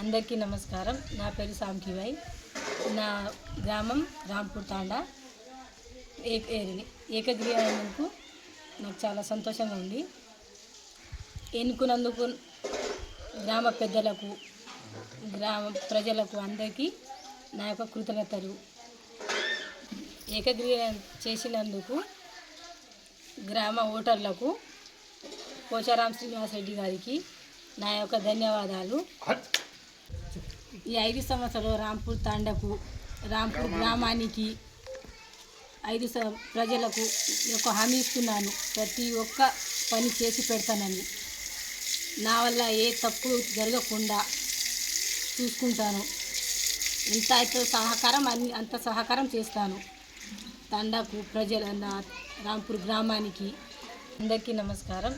అందరికీ నమస్కారం. నా పేరు సాంకిబాయ్. నా గ్రామం రాంపూర్ తాండా. ఏకగ్రీవ అయినందుకు నాకు చాలా సంతోషంగా ఉంది. ఎన్నుకున్నందుకు గ్రామ పెద్దలకు, గ్రామ ప్రజలకు అందరికీ నా యొక్క కృతజ్ఞతలు. ఏకగ్రీవ చేసినందుకు గ్రామ ఓటర్లకు పోచారం శ్రీనివాసరెడ్డి గారికి నా యొక్క ధన్యవాదాలు. ఈ 5 సంవత్సరాలు రాంపూర్ తాండకు, రాంపూర్ గ్రామానికి, 5 ప్రజలకు యొక్క హామీ ఇస్తున్నాను. ప్రతి ఒక్క పని చేసి పెడతానని, నా వల్ల ఏ తప్పు జరగకుండా చూసుకుంటాను. ఎంత అయితే సహకారం అంత సహకారం చేస్తాను తాండాకు, రాంపూర్ గ్రామానికి. అందరికీ నమస్కారం.